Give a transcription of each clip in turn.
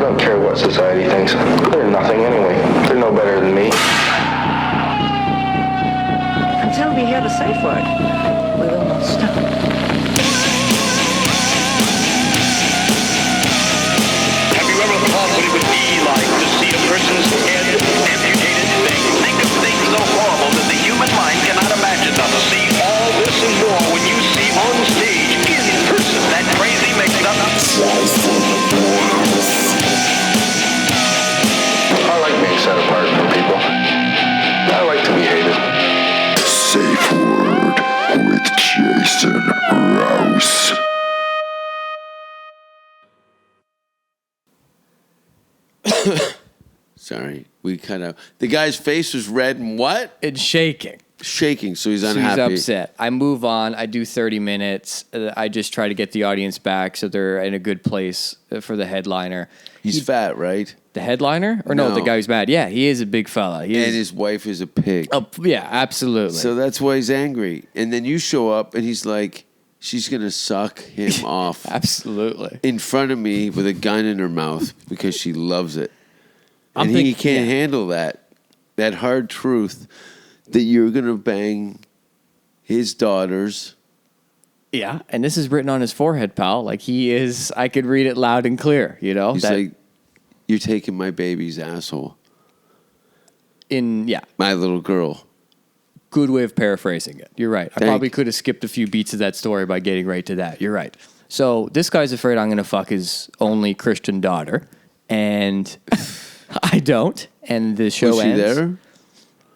don't care what society thinks. They're nothing anyway. They're no better than me. Until we hear the safe word, we will not stop. Have you ever thought what it would be like to see a person's head amputated? Think of things so horrible that the human mind cannot imagine them. See all this and more when you see on stage, in person, that crazy mixed up. I like being set apart from people. I like to be hated. Safe Word with Jason Rouse. Sorry, we kind of... The guy's face was red and what? It's shaking. Shaking, so he's So unhappy. he's upset. I move on. I do 30 minutes. I just try to get the audience back so they're in a good place for the headliner. He's fat, right? The headliner? Or no, No. the guy who's mad. Yeah, he is a big fella. He And is, his wife is a pig. oh, yeah, absolutely. So that's why he's angry. And then you show up and he's like, she's going to suck him off absolutely. in front of me with a gun in her mouth because she loves it. I'm And he think- can't yeah. handle that hard truth that you're going to bang his daughters. Yeah, and this is written on his forehead, pal. Like he is, I could read it loud and clear, you know? He's that like, you're taking my baby's asshole. yeah, My little girl. good way of paraphrasing it. You're right. I Thank probably you. could have skipped a few beats of that story by getting right to that. You're right. So this guy's afraid I'm going to fuck his only Christian daughter, and I don't. And the show Was she ends. there?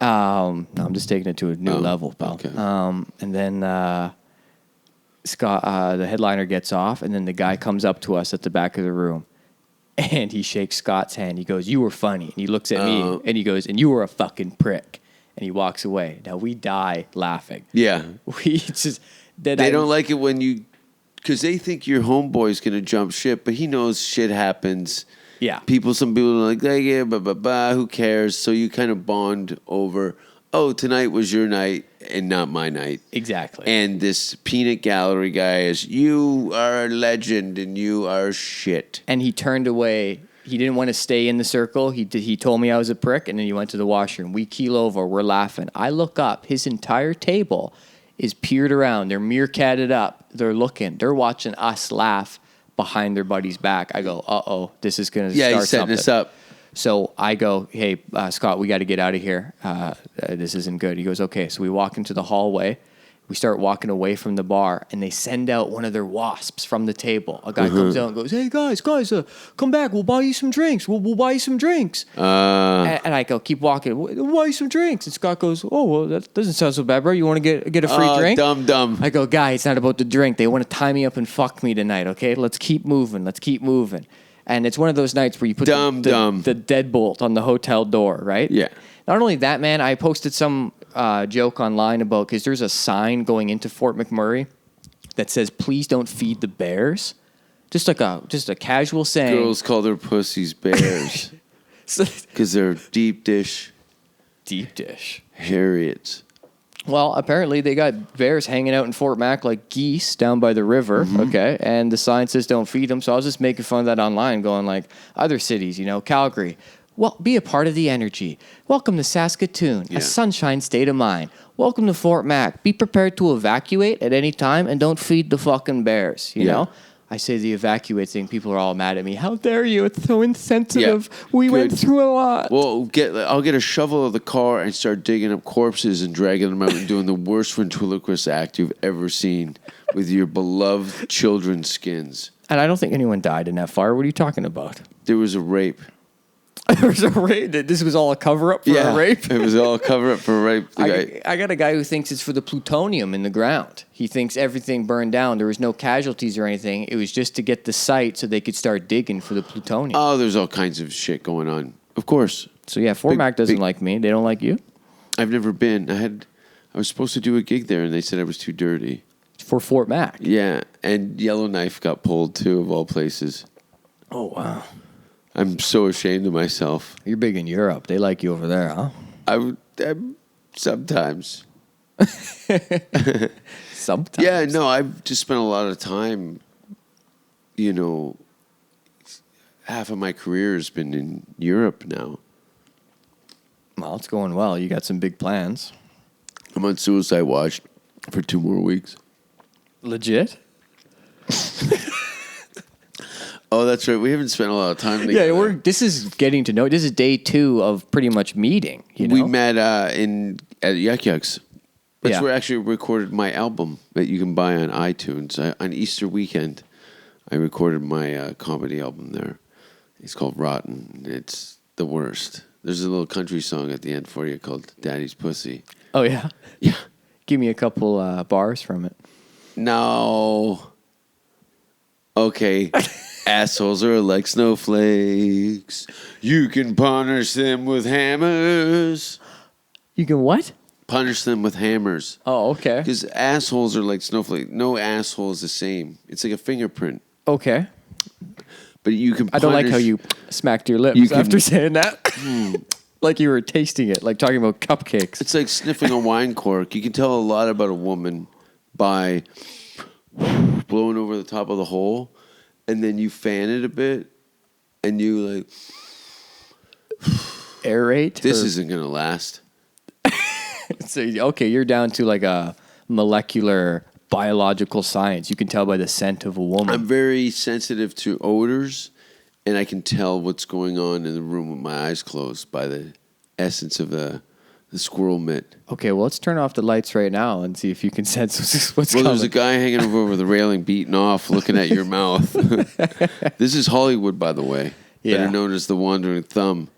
No, I'm just taking it to a new Oh, level, pal. okay. And then Scott, the headliner, gets off, and then the guy comes up to us at the back of the room, and he shakes Scott's hand. He goes, "You were funny," and he looks at me, and he goes, "And you were a fucking prick," and he walks away. Now we die laughing. Yeah. We just They don't like it when you... Because they think your homeboy's going to jump ship, but he knows shit happens. Yeah. Some people are like, yeah, who cares? So you kind of bond over, oh, tonight was your night and not my night. Exactly. And this peanut gallery guy is, you are a legend and you are shit. And he turned away. He didn't want to stay in the circle. He told me I was a prick, and then he went to the washroom. We keel over. We're laughing. I look up. His entire table is peered around. They're meerkatted up. They're looking. They're watching us laugh behind their buddy's back. I go, uh-oh, this is going to start He's setting something. us up. So I go, hey, Scott, we got to get out of here. This isn't good. He goes, okay. So we walk into the hallway. We start walking away from the bar, and they send out one of their wasps from the table. A guy comes out and goes, hey, guys, come back. We'll buy you some drinks. We'll buy you some drinks. And I go, keep walking. We'll buy you some drinks. And Scott goes, oh, well, that doesn't sound so bad, bro. You want to get a free drink? Dumb. I go, guy, it's not about the drink. They want to tie me up and fuck me tonight, okay? Let's keep moving. And it's one of those nights where you put the deadbolt on the hotel door, right? Yeah. Not only that, man, I posted some joke online about, because there's a sign going into Fort McMurray that says, please don't feed the bears. Just a casual saying. Girls call their pussies bears because they're deep dish Harriets. Well, apparently they got bears hanging out in Fort Mac like geese down by the river, okay? And the sign says don't feed them. So I was just making fun of that online, going like, other cities, Calgary. Well, be a part of the energy. Welcome to Saskatoon, a sunshine state of mind. Welcome to Fort Mac. Be prepared to evacuate at any time and don't feed the fucking bears, you know? I say the evacuate thing, people are all mad at me. How dare you? It's so insensitive. We went through a lot. Well, I'll get a shovel of the car and start digging up corpses and dragging them out and doing the worst ventriloquist act you've ever seen with your beloved children's skins. And I don't think anyone died in that fire. What are you talking about? There was a rape. There was a rape. This was all a cover-up for a rape? It was all a cover-up for a rape. I got a guy who thinks it's for the plutonium in the ground. He thinks everything burned down. There was no casualties or anything. It was just to get the site so they could start digging for the plutonium. Oh, there's all kinds of shit going on. Of course. So, yeah, Fort Mac doesn't like me. They don't like you? I've never been. I was supposed to do a gig there, and they said I was too dirty. For Fort Mac? Yeah, and Yellowknife got pulled, too, of all places. Oh, wow. I'm so ashamed of myself. You're big in Europe. They like you over there, huh? Sometimes. Sometimes. Yeah, no, I've just spent a lot of time, half of my career has been in Europe now. Well, it's going well. You got some big plans. I'm on suicide watch for 2 more weeks. Legit? Oh, that's right. We haven't spent a lot of time together. Yeah, this is getting to know. This is day 2 of pretty much meeting. You know? We met at Yuck Yucks. That's Yeah. where I actually recorded my album that you can buy on iTunes. On Easter weekend, I recorded my comedy album there. It's called Rotten. It's the worst. There's a little country song at the end for you called Daddy's Pussy. Oh, yeah? Yeah. Give me a couple bars from it. No. Okay. Assholes are like snowflakes. You can punish them with hammers. You can what? Punish them with hammers. Oh, okay. Because assholes are like snowflakes. No asshole is the same. It's like a fingerprint. Okay. But you can I don't like how you smacked your lips You can- after saying that. Like you were tasting it, like talking about cupcakes. It's like sniffing a wine cork. You can tell a lot about a woman by blowing over the top of the hole, and then you fan it a bit, and you like, Aerate? this or- isn't going to last. So, okay, you're down to like a molecular biological science. You can tell by the scent of a woman. I'm very sensitive to odors, and I can tell what's going on in the room with my eyes closed by the essence of the squirrel mitt. Okay, well, let's turn off the lights right now and see if you can sense what's Well, coming. there's a guy hanging over the railing, beating off, looking at your mouth. This is Hollywood, by the way. Yeah. Better known as the Wandering Thumb.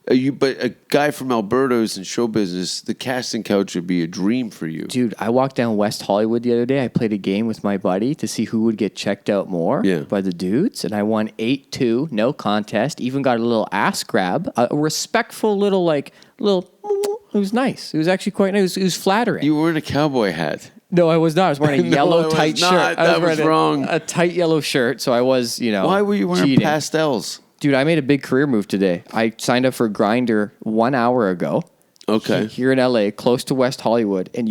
But a guy from Alberta who's in show business, the casting couch would be a dream for you. Dude, I walked down West Hollywood the other day. I played a game with my buddy to see who would get checked out more Yeah. by the dudes, and I won 8-2, no contest. Even got a little ass grab, a respectful little. It was nice. It was actually quite nice. It was flattering. You were wearing a cowboy hat. No, I was not. I was wearing a No, I yellow was tight not. shirt. I That was wearing wrong. A tight yellow shirt, so I was, Why were you wearing cheating. pastels? Dude, I made a big career move today. I signed up for Grindr 1 hour ago. Okay. Here in LA, close to West Hollywood, and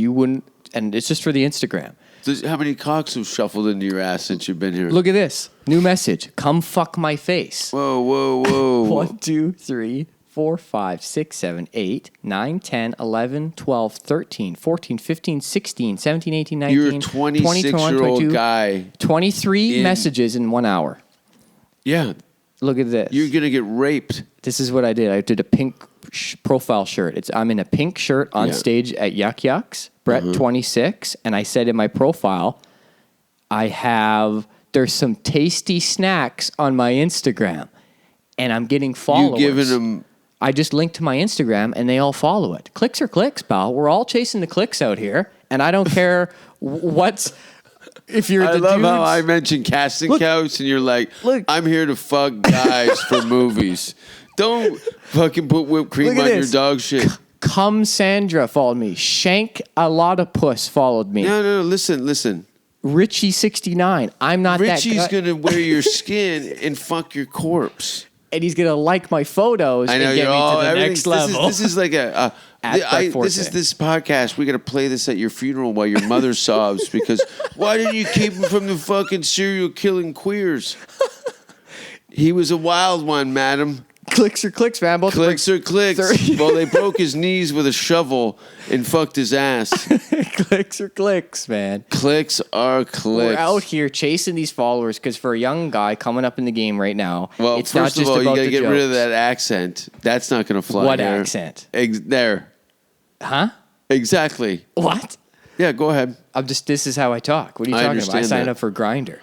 it's just for the Instagram. How many cocks have shuffled into your ass since you've been here? Look at this. New message. Come fuck my face. Whoa, whoa, whoa. 1, 2, 3, 4, 5, 6, 7, 8, 9, 10, 11, 12, 13, 14, 15, 16, 17, 18, 19, You're a 20, 21, 26-year-old 22, guy. 23 messages in 1 hour. Yeah. Look at this. You're going to get raped. This is what I did. I did a pink profile shirt. I'm in a pink shirt on Yeah. stage at Yuck Yucks, Brett 26, and I said in my profile, there's some tasty snacks on my Instagram, and I'm getting followers. You giving them... I just linked to my Instagram, and they all follow it. Clicks are clicks, pal. We're all chasing the clicks out here, and I don't care if you're I the love how dudes- I mentioned casting couch, and you're like, Look. I'm here to fuck guys for movies. Don't fucking put whipped cream Look at on your this. dog shit. Cum Sandra followed me. Shank a lot of puss followed me. No, listen. Richie69. I'm not that Richie's guy. going to wear your skin and fuck your corpse. And he's going to like my photos I know and get you're me all to the everything- next level. This is like a At Brett Forte. this podcast. We got to play this at your funeral while your mother sobs because why didn't you keep him from the fucking serial killing queers? He was a wild one, madam. Clicks are clicks, man. Both Clicks are clicks. 30. Well, they broke his knees with a shovel and fucked his ass. clicks are clicks, man. Clicks are clicks. We're out here chasing these followers because for a young guy coming up in the game right now, Well, it's not first of just all, you about got to the get rid of jokes. that accent. That's not going to fly. What here. accent? There. Huh? Exactly. What? Yeah, go ahead. This is how I talk. What are you I talking about? I understand signed that. up for Grindr.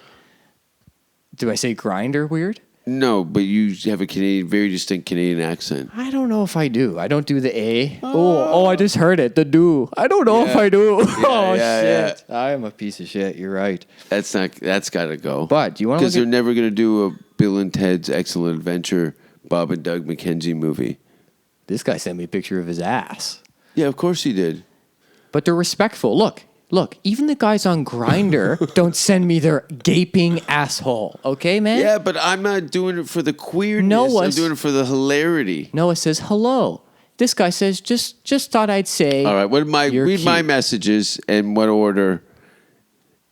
Do I say Grindr weird? No, but you have a very distinct Canadian accent. I don't know if I do. I don't do the A. Oh, I just heard it. The do. I don't know if I do. Oh, yeah, shit. I am a piece of shit. You're right. That's got to go. But do you want to Because they're never going to do a Bill and Ted's Excellent Adventure, Bob and Doug McKenzie movie. This guy sent me a picture of his ass. Yeah, of course he did. But they're respectful. Look, even the guys on Grindr don't send me their gaping asshole. Okay, man? Yeah, but I'm not doing it for the queerness. Noah's- I'm doing it for the hilarity. Noah says, hello. This guy says, just thought I'd say. All right, read my cute. messages in what order,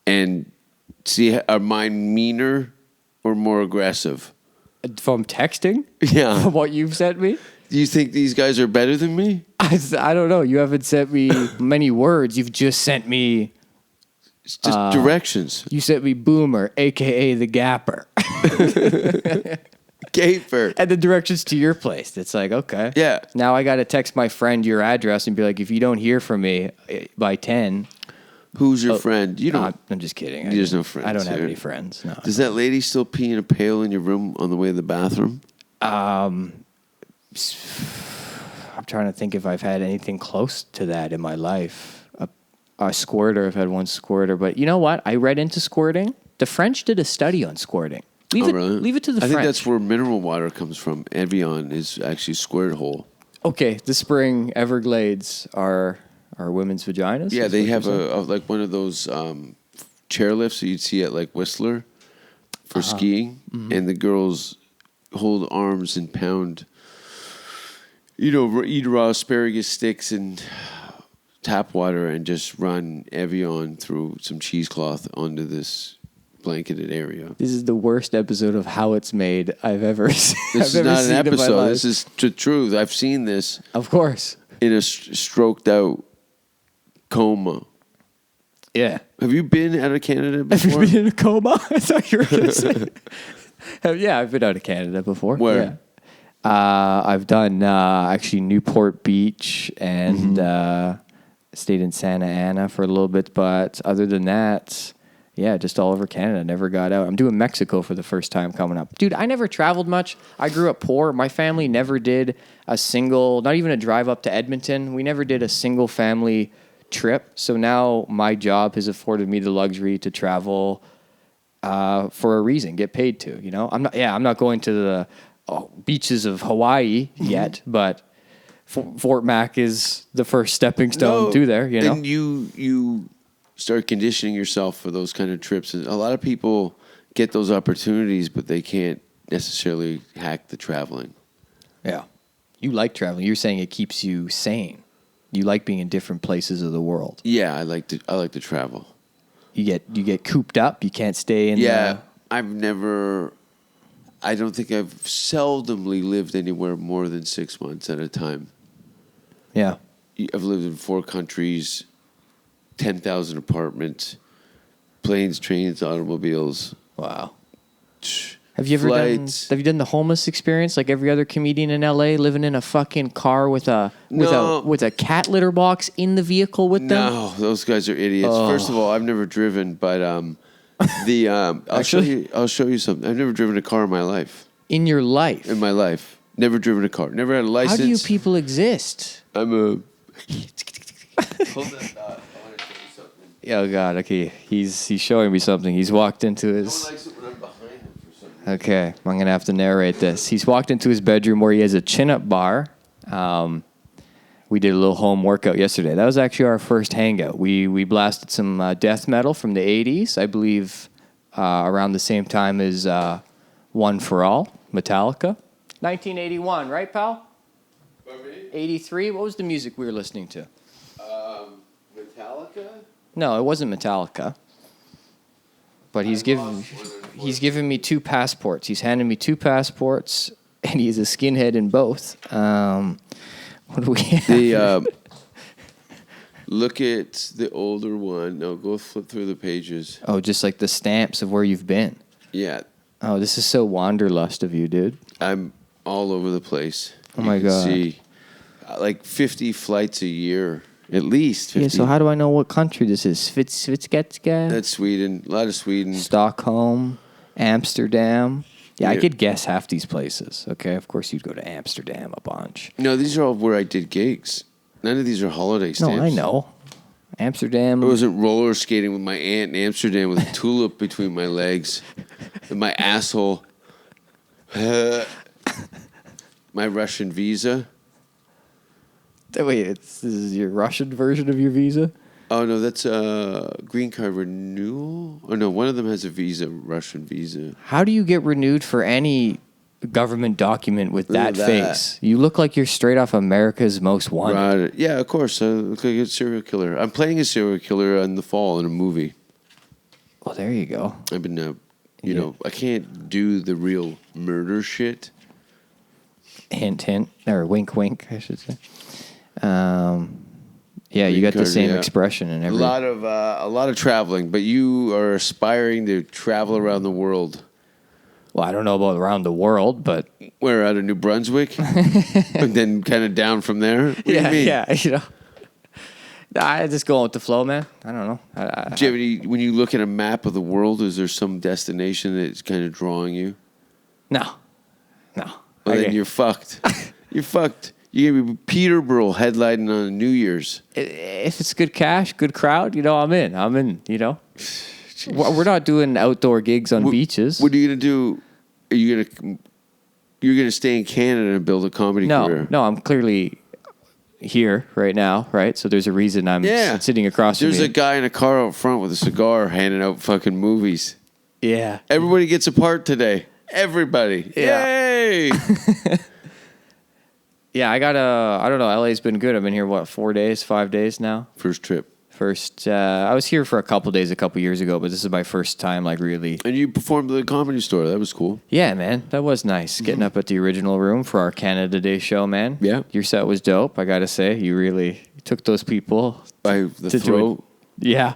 and see are mine meaner or more aggressive. From texting? Yeah. From what you've sent me? Do you think these guys are better than me? I don't know. You haven't sent me many words. You've just sent me... It's just directions. You sent me Boomer, a.k.a. the Gapper. Gaper. And the directions to your place. It's like, okay. Yeah. Now I got to text my friend your address and be like, if you don't hear from me by 10... Who's your friend? You don't. I'm just kidding. There's no friends I don't have here. any friends. No. Does that lady still pee in a pail in your room on the way to the bathroom? I'm trying to think if I've had anything close to that in my life. A squirter. I've had one squirter. But you know what? I read into squirting. The French did a study on squirting. Really? Leave it to the French. I think that's where mineral water comes from. Evian is actually squirt hole. Okay, the spring Everglades are women's vaginas? Yeah, they have a like one of those chairlifts that you'd see at like Whistler for skiing, and the girls hold arms and pound, eat raw asparagus sticks and tap water and just run Evian through some cheesecloth onto this blanketed area. This is the worst episode of How It's Made I've ever seen. This is not an episode. This is the truth. I've seen this. Of course. In a stroked out coma. Yeah. Have you been out of Canada before? Have you been in a coma? I thought you were going to say. Yeah, I've been out of Canada before. Where? Yeah. I've done actually Newport Beach and stayed in Santa Ana for a little bit. But other than that, yeah, just all over Canada. Never got out. I'm doing Mexico for the first time coming up. Dude, I never traveled much. I grew up poor. My family never did a single, not even a drive up to Edmonton. We never did a single family trip. So now my job has afforded me the luxury to travel for a reason, get paid to, I'm not going to the beaches of Hawaii yet, but Fort Mac is the first stepping stone to there, And you start conditioning yourself for those kind of trips. And a lot of people get those opportunities, but they can't necessarily hack the traveling. Yeah. You like traveling. You're saying it keeps you sane. You like being in different places of the world. Yeah, I like to travel. You get cooped up. You can't stay in. Yeah, I don't think I've seldomly lived anywhere more than 6 months at a time. Yeah. I've lived in 4 countries, 10,000 apartments, planes, trains, automobiles. Wow. Have you ever done the homeless experience like every other comedian in LA, living in a fucking car with a cat litter box in the vehicle with them? No, those guys are idiots. First of all, I've never driven, but I'll show you something. I've never driven a car in my life. In your life? In my life. Never driven a car. Never had a license. How do you people exist? I'm a Hold that thought. I want to show you something. Oh God, okay. He's showing me something. He's walked into his No one likes it when I'm behind him for some reason. Okay, I'm going to have to narrate this. He's walked into his bedroom where he has a chin-up bar. We did a little home workout yesterday. That was actually our first hangout. We blasted some death metal from the 80s, I believe around the same time as One for All, Metallica. 1981, right, pal? 83? What was the music we were listening to? Metallica? No, it wasn't Metallica. But he's given me 2 passports. He's handed me 2 passports, and he's a skinhead in both. What do we have? Look at the older one. No, go flip through the pages. Oh, just like the stamps of where you've been. Yeah. Oh, this is so wanderlust of you, dude. I'm all over the place. Oh, my God. See, like 50 flights a year. At least 50. Yeah, so how do I know what country this is? Svitsketska? That's Sweden. A lot of Sweden. Stockholm, Amsterdam. Yeah, I could guess half these places. Okay, of course you'd go to Amsterdam a bunch. No, these are all where I did gigs. None of these are holiday stamps. No, I know. Amsterdam. I wasn't roller skating with my aunt in Amsterdam with a tulip between my legs and my asshole. My Russian visa. Wait, this is your Russian version of your visa? Oh, no, that's a green card renewal? Oh, no, one of them has a visa, Russian visa. How do you get renewed for any government document with that face? You look like you're straight off America's Most Wanted. Right. Yeah, of course. I look like a serial killer. I'm playing a serial killer in the fall in a movie. Well, there you go. I've been You know, I can't do the real murder shit. Hint, hint, or wink, wink, I should say. Yeah, you Green got the card, same yeah. expression and A everything. lot of traveling, but you are aspiring to travel around the world. Well, I don't know about around the world, but Where, out of New Brunswick? And then kind of down from there? What do you mean? you know. I just going with the flow, man. I don't know. Do you have any, when you look at a map of the world, is there some destination that's kind of drawing you? No. Well, then you're fucked. You're fucked. You're going to be Peterborough headlining on New Year's. If it's good cash, good crowd, you know, I'm in, you know. We're not doing outdoor gigs on beaches. What are you going to do? Are you going to... You're going to stay in Canada and build a comedy career? No, I'm clearly here right now, right? So there's a reason I'm sitting across from you. There's a guy in a car out front with a cigar handing out fucking movies. Yeah. Everybody gets a part today. Everybody. Yeah. Yay! Yeah, I don't know, LA's been good. I've been here, 5 days now? First trip. I was here for a couple days a couple years ago, but this is my first time, like, really. And you performed at the Comedy Store. That was cool. Yeah, man, that was nice. Getting up at the original room for our Canada Day show, man. Yeah. Your set was dope, I gotta say. You really took those people. By the to do throat. Yeah.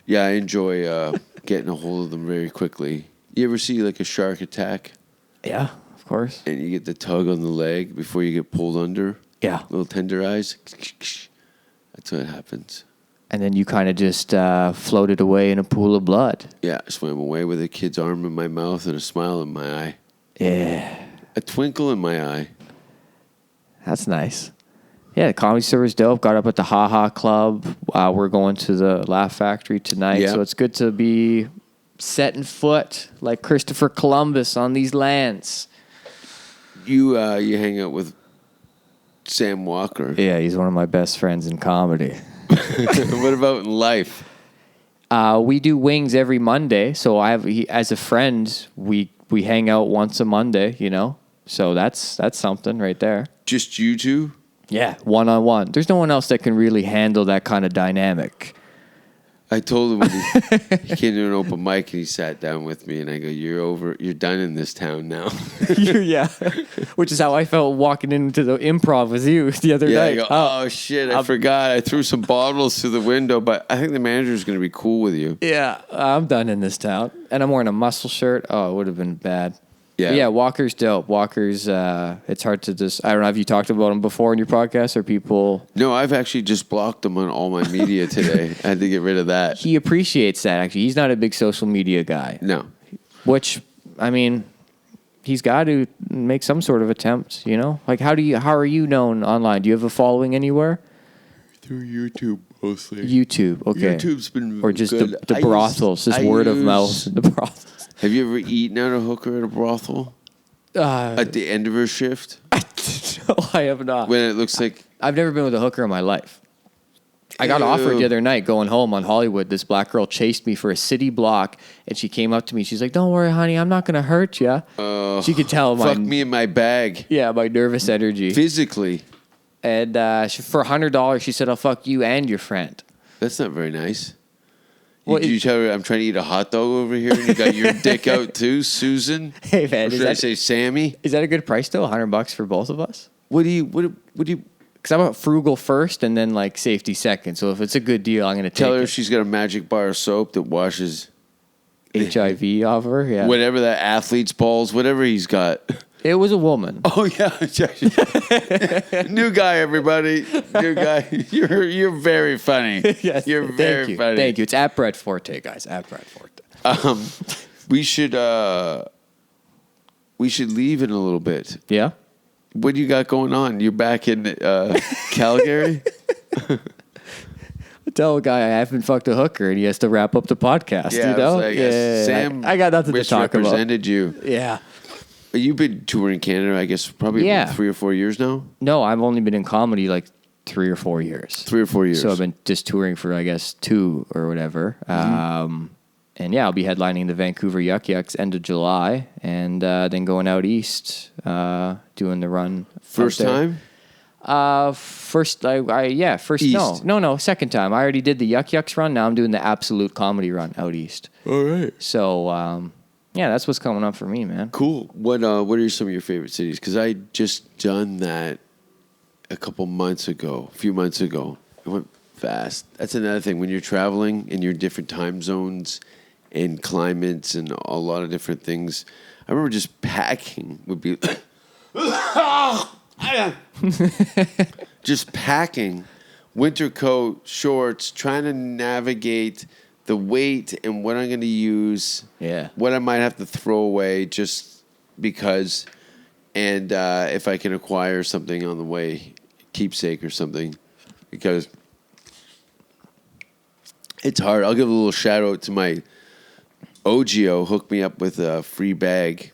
Yeah, I enjoy getting a hold of them very quickly. You ever see like a shark attack Yeah, of course. and you get the tug on the leg before you get pulled under? Yeah. Little tenderize. That's what happens. And then you kind of just floated away in a pool of blood. Yeah, I swam away with a kid's arm in my mouth and a smile in my eye. Yeah. A twinkle in my eye. That's nice. Yeah, the Comedy Store is dope. Got up at the Ha Ha Club. We're going to the Laugh Factory tonight. Yeah. So it's good to be setting foot like Christopher Columbus on these lands. You hang out with Sam Walker. Yeah, he's one of my best friends in comedy. What about in life? We do wings every Monday. So as a friend, we hang out once a Monday, you know? So that's something right there. Just you two? Yeah, one-on-one. There's no one else that can really handle that kind of dynamic. I told him when he came to an open mic and he sat down with me and I go, you're done in this town now. Yeah, which is how I felt walking into the improv with you the other Yeah, night. I go, oh shit, I forgot. I threw some bottles through the window, but I think the manager's going to be cool with you. Yeah, I'm done in this town. And I'm wearing a muscle shirt. Oh, it would have been bad. Yeah. But yeah, Walker's dope. Walker's, it's hard to just, I don't know, have you talked about him before in your podcast or people? No, I've actually just blocked him on all my media today. I had to get rid of that. He appreciates that, actually. He's not a big social media guy. No. Which, I mean, he's got to make some sort of attempt, you know? Like, how are you known online? Do you have a following anywhere? Through YouTube, mostly. YouTube, okay. YouTube's been or just good. the brothels, just word of mouth, the brothels. Have you ever eaten at a hooker at a brothel? At the end of her shift? No, I have not. When it looks like... I've never been with a hooker in my life. I got offered the other night going home on Hollywood. This black girl chased me for a city block, and she came up to me. She's like, "Don't worry, honey, I'm not going to hurt you." She could tell Fuck me in my bag. Yeah, my nervous energy. Physically. And for $100, she said, "I'll fuck you and your friend." That's not very nice. Well, Did you tell her I'm trying to eat a hot dog over here and you got your dick out too, Susan? Hey, man. Or should I say Sammy? Is that a good price though? $100 for both of us? What do you... Because I'm a frugal first and then like safety second. So if it's a good deal, I'm going to Tell take her it. she's got a magic bar of soap that washes... HIV off her, yeah. Whatever that athlete's balls, whatever he's got. It was a woman. Oh, yeah. New guy, everybody. New guy. You're very funny. Yes, You're very funny. Thank you. It's at Brett Forte, guys. At Brett Forte. We should leave in a little bit. Yeah? What do you got going on? You're back in Calgary? Tell a guy I haven't fucked a hooker and he has to wrap up the podcast, Yeah, you know? I was like, Sam I got nothing to talk about. misrepresented you. Yeah. You've been touring Canada, I guess, probably Yeah. 3 or 4 years now? No, I've only been in comedy like 3 or 4 years. 3 or 4 years. So I've been just touring for, I guess, 2 or whatever. And yeah, I'll be headlining the Vancouver Yuck Yucks end of July and then going out east, doing the run. First out there. time? First, first, East. no, second time. I already did the Yuck Yucks run. Now I'm doing the Absolute Comedy run out east. All right. So, Yeah, that's what's coming up for me, man. Cool. What are some of your favorite cities? Because I just done that a few months ago. It went fast. That's another thing. When you're traveling and you're in different time zones and climates and a lot of different things, I remember just packing would be... just packing winter coat, shorts, trying to navigate the weight and what I'm going to use, what I might have to throw away just because, and if I can acquire something on the way, keepsake or something, because it's hard. I'll give a little shout out to my Ogio, hooked me up with a free bag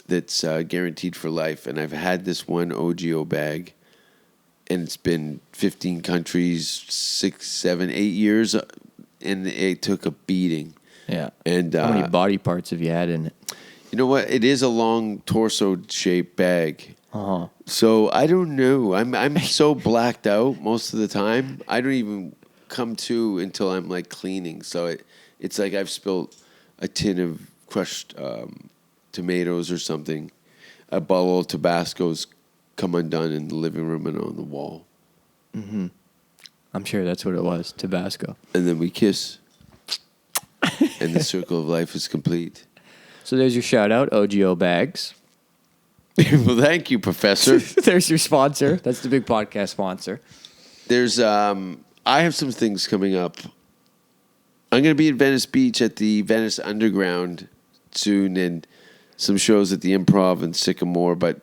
that's guaranteed for life, and I've had this one Ogio bag, and it's been 15 countries, 6, 7, 8 years, and it took a beating. Yeah. And how many body parts have you had in it? You know what? It is a long torso-shaped bag. Uh-huh. So I don't know. I'm so blacked out most of the time. I don't even come to until I'm like cleaning. So it's like I've spilled a tin of crushed tomatoes or something. A bottle of Tabasco's come undone in the living room and on the wall. Mm-hmm. I'm sure that's what it was, Tabasco. And then we kiss. And the circle of life is complete. So there's your shout out, Ogio Bags. Well, thank you, Professor. There's your sponsor. That's the big podcast sponsor. There's I have some things coming up. I'm going to be in Venice Beach at the Venice Underground soon, and some shows at the Improv and Sycamore, but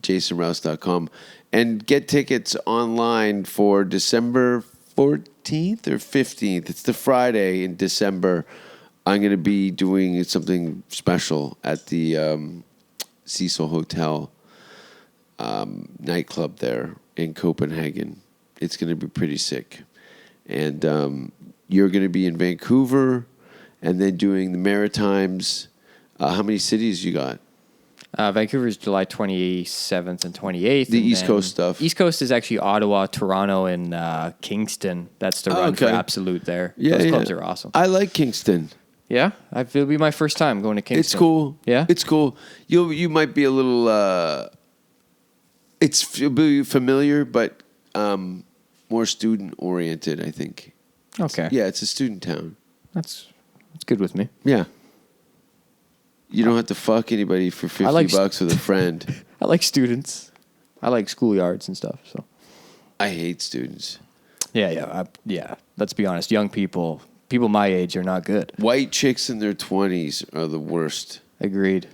jasonrouse.com. And get tickets online for December 14th or 15th. It's the Friday in December. I'm going to be doing something special at the Cecil Hotel nightclub there in Copenhagen. It's going to be pretty sick. And you're going to be in Vancouver and then doing the Maritimes. How many cities you got? Vancouver's July 27th and 28th. The East Coast stuff. East Coast is actually Ottawa, Toronto, and Kingston. That's the run for Absolute there. Yeah, Those clubs are awesome. I like Kingston. Yeah? It'll be my first time going to Kingston. It's cool. Yeah? It's cool. You might be a little... it'll be familiar, but more student-oriented, I think. Okay. Yeah, it's a student town. That's good with me. Yeah. You don't have to fuck anybody for $50 with a friend. I like students. I like schoolyards and stuff. So I hate students. Yeah. Let's be honest. Young people my age are not good. White chicks in their 20s are the worst. Agreed.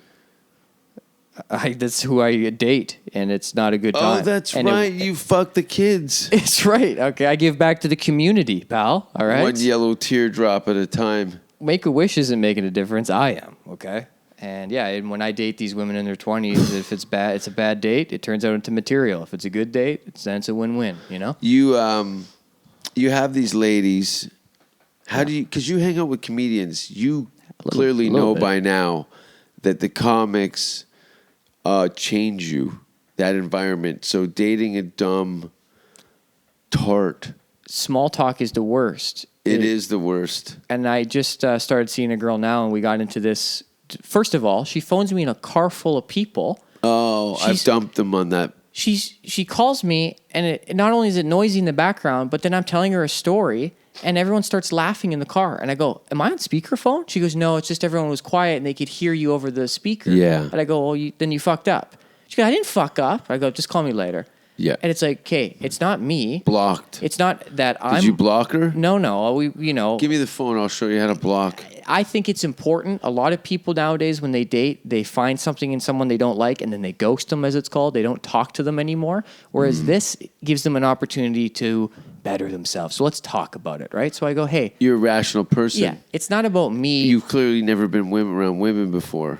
That's who I date, and it's not a good time. Oh, that's right. You fuck the kids. It's right. Okay, I give back to the community, pal. All right. One yellow teardrop at a time. Make-A-Wish isn't making a difference. I am. Okay. And yeah, and when I date these women in their 20s, if it's bad, it's a bad date. It turns out into material. If it's a good date, then it's a win-win. You know. You have these ladies. How do you? Because you hang out with comedians. You clearly know by now that the comics change you. That environment. So dating a dumb tart. Small talk is the worst. It is the worst. And I just started seeing a girl now, and we got into this. First of all, she phones me in a car full of people. Oh, I've dumped them on that. She calls me, and it not only is it noisy in the background, but then I'm telling her a story, and everyone starts laughing in the car. And I go, "Am I on speakerphone?" She goes, "No, it's just everyone was quiet, and they could hear you over the speaker." Yeah. And I go, "Well, then you fucked up." She goes, "I didn't fuck up." I go, "Just call me later." Yeah. And it's like, okay, it's not me. Blocked. It's not that Did you block her? No. Give me the phone. I'll show you how to block. I think it's important. A lot of people nowadays, when they date, they find something in someone they don't like, and then they ghost them, as it's called. They don't talk to them anymore. Whereas this gives them an opportunity to better themselves. So let's talk about it, right? So I go, hey. You're a rational person. Yeah. It's not about me. You've clearly never been around women before.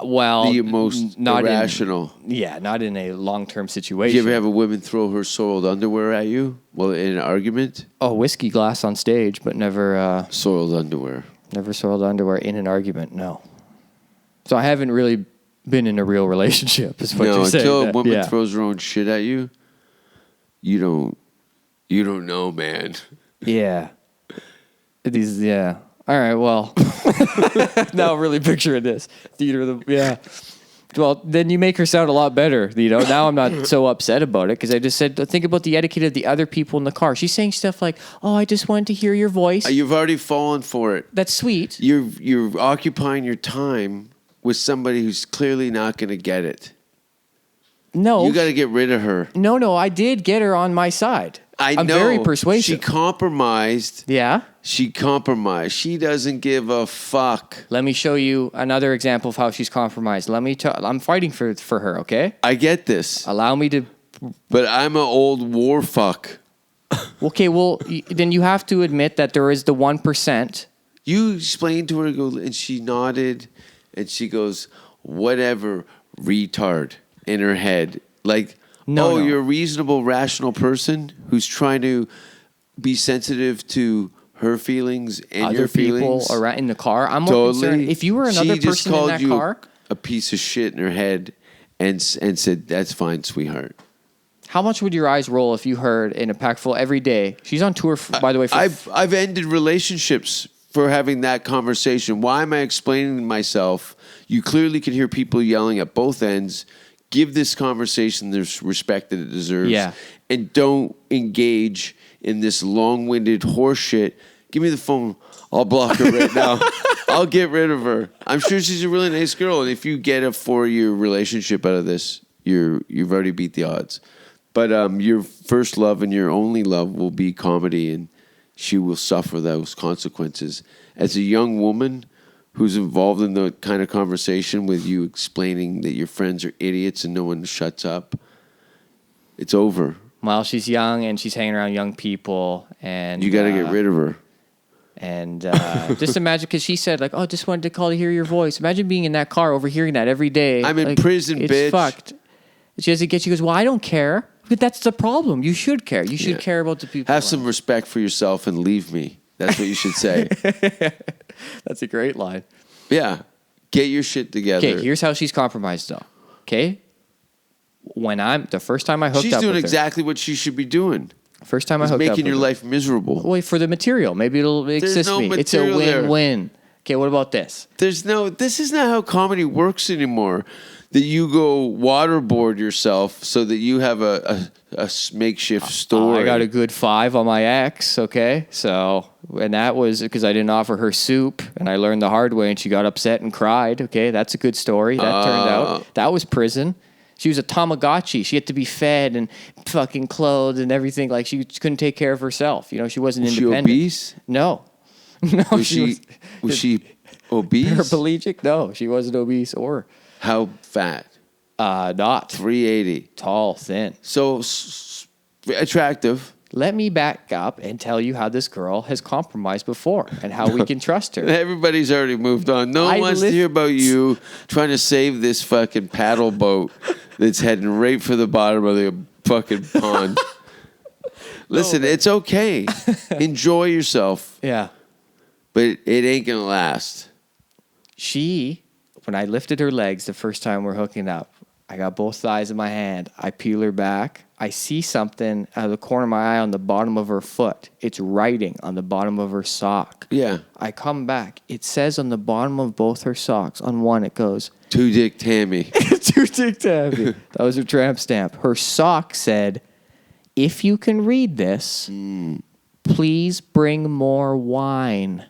Well, the most irrational. Not in a long-term situation. Did you ever have a woman throw her soiled underwear at you? Well, in an argument? Oh, whiskey glass on stage, but never... soiled underwear. Never soiled underwear in an argument, no. So I haven't really been in a real relationship, is what you're saying. Until a woman throws her own shit at you, you don't know, man. Yeah. All right, well, now I'm really picturing this. Theater of the, yeah. Well, then you make her sound a lot better, you know. Now I'm not so upset about it because I just said, think about the etiquette of the other people in the car. She's saying stuff like, "Oh, I just wanted to hear your voice." You've already fallen for it. That's sweet. You're occupying your time with somebody who's clearly not going to get it. No. You got to get rid of her. No, I did get her on my side. I'm know. very persuasive. She compromised. Yeah? She compromised. She doesn't give a fuck. Let me show you another example of how she's compromised. I'm fighting for her, okay? I get this. Allow me to... But I'm an old war fuck. Okay, well, then you have to admit that there is the 1%. You explained to her, and she nodded, and she goes, whatever, retard, in her head. Like... No. You're a reasonable, rational person who's trying to be sensitive to her feelings and Other your feelings. people around in the car. I'm more concerned. If you were another person in that car, a piece of shit in her head, and said, "That's fine, sweetheart." how much would your eyes roll if you heard in a pack full every day? She's on tour, by the way. I've ended relationships for having that conversation. Why am I explaining myself? You clearly can hear people yelling at both ends. Give this conversation the respect that it deserves. Yeah. And don't engage in this long-winded horse shit. Give me the phone. I'll block her right now. I'll get rid of her. I'm sure she's a really nice girl. And if you get a 4-year relationship out of this, you've already beat the odds. But your first love and your only love will be comedy, and she will suffer those consequences. As a young woman who's involved in the kind of conversation with you explaining that your friends are idiots and no one shuts up, it's over. Well, she's young and she's hanging around young people, and you got to get rid of her. And just imagine, because she said, like, "Oh, just wanted to call to hear your voice." Imagine being in that car, overhearing that every day. I'm in like, prison, it's bitch. It's fucked. She doesn't get. She goes, "Well, I don't care." But that's the problem. You should care. You should care about the people. Have some respect for yourself and leave me. That's what you should say. That's a great line. Yeah. Get your shit together. Okay, here's how she's compromised, though. Okay? The first time I hooked up with her. She's doing exactly what she should be doing. First time I hooked up with her. Making your life miserable. Wait for the material. Maybe it'll assist me. It's a win-win. Okay, what about this? This is not how comedy works anymore. That you go waterboard yourself so that you have a makeshift story. I got a good 5 on my ex, okay? So, and that was because I didn't offer her soup, and I learned the hard way, and she got upset and cried, okay? That's a good story. That turned out. That was prison. She was a Tamagotchi. She had to be fed and fucking clothed and everything. Like, she couldn't take care of herself. You know, she wasn't independent. Was she obese? No. No, was she obese? Paraplegic? No, she wasn't obese or... How fat? Not 380. Tall, thin. So attractive. Let me back up and tell you how this girl has compromised before and how we can trust her. Everybody's already moved on. No one wants to hear about you trying to save this fucking paddle boat that's heading right for the bottom of the fucking pond. Listen, it's okay. Enjoy yourself. Yeah. But it ain't going to last. When I lifted her legs the first time we're hooking up, I got both thighs in my hand. I peel her back. I see something out of the corner of my eye on the bottom of her foot. It's writing on the bottom of her sock. Yeah. I come back. It says on the bottom of both her socks, on one it goes, "To Dick Tammy." To Dick Tammy. That was her tramp stamp. Her sock said, "If you can read this, please bring more wine."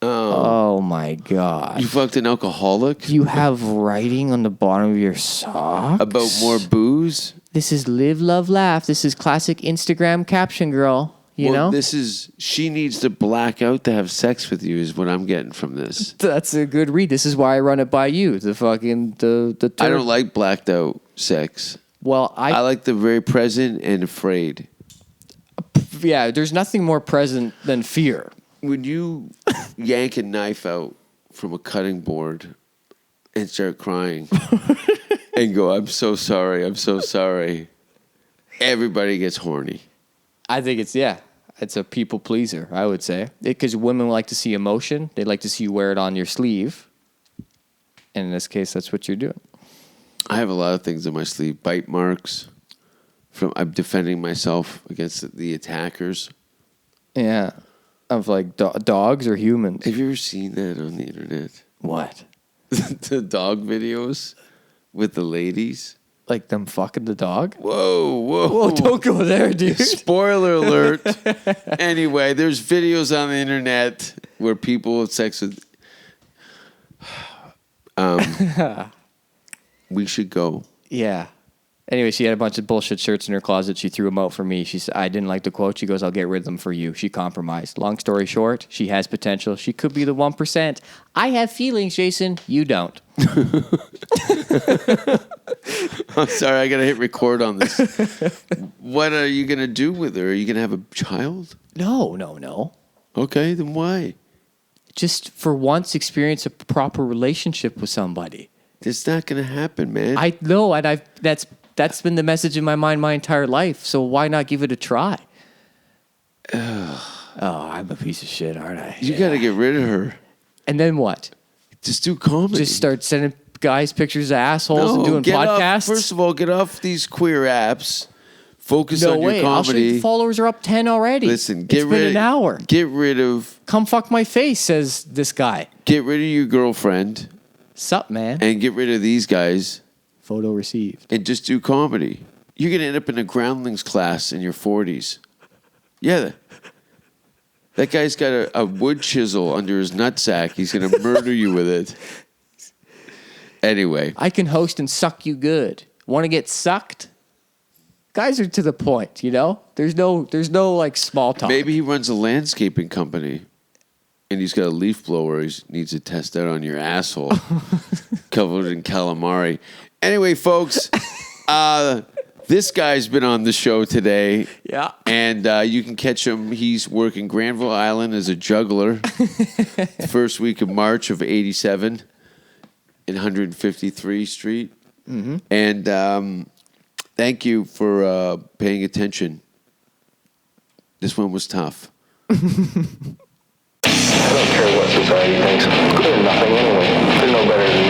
Oh my God. You fucked an alcoholic? You have writing on the bottom of your socks? About more booze? This is live, love, laugh. This is classic Instagram caption, girl. You know? She needs to black out to have sex with you is what I'm getting from this. That's a good read. This is why I run it by you. The I don't like blacked out sex. Well, I like the very present and afraid. Yeah, there's nothing more present than fear. When you yank a knife out from a cutting board and start crying and go, "I'm so sorry, I'm so sorry," everybody gets horny. I think it's a people pleaser, I would say. Because women like to see emotion. They like to see you wear it on your sleeve. And in this case, that's what you're doing. I have a lot of things on my sleeve. Bite marks. I'm defending myself against the attackers. Yeah. Of like dogs or humans? Have you ever seen that on the internet? What? The dog videos with the ladies? Like them fucking the dog? Whoa. Don't go there, dude. Spoiler alert. Anyway, there's videos on the internet where people have sex with... we should go. Yeah. Anyway, she had a bunch of bullshit shirts in her closet. She threw them out for me. She said, I didn't like the quote. She goes, I'll get rid of them for you. She compromised. Long story short, she has potential. She could be the 1%. I have feelings, Jason. You don't. I'm sorry, I got to hit record on this. What are you going to do with her? Are you going to have a child? No. Okay, then why? Just for once, experience a proper relationship with somebody. It's not going to happen, man. I know, and that's been the message in my mind my entire life. So why not give it a try? Oh, I'm a piece of shit, aren't I? You got to get rid of her. And then what? Just do comedy. Just start sending guys pictures of assholes and doing podcasts? First of all, get off these queer apps. Focus on your I'll show comedy. you followers are up 10 already. Listen, it's been an hour. Get rid of... Come fuck my face, says this guy. Get rid of your girlfriend. Sup, man? And get rid of these guys. Photo received. And just do comedy. You're going to end up in a groundlings class in your 40s. Yeah. That guy's got a wood chisel under his nutsack. He's going to murder you with it. Anyway. I can host and suck you good. Want to get sucked? Guys are to the point, you know? There's no like small talk. Maybe he runs a landscaping company and he's got a leaf blower he needs to test out on your asshole covered in calamari. Anyway, folks, this guy's been on the show today. Yeah. And you can catch him. He's working Granville Island as a juggler. The first week of March of 87 in 153 Street. Mm-hmm. And thank you for paying attention. This one was tough. I don't care what society thinks. Good or nothing anyway. They're no better than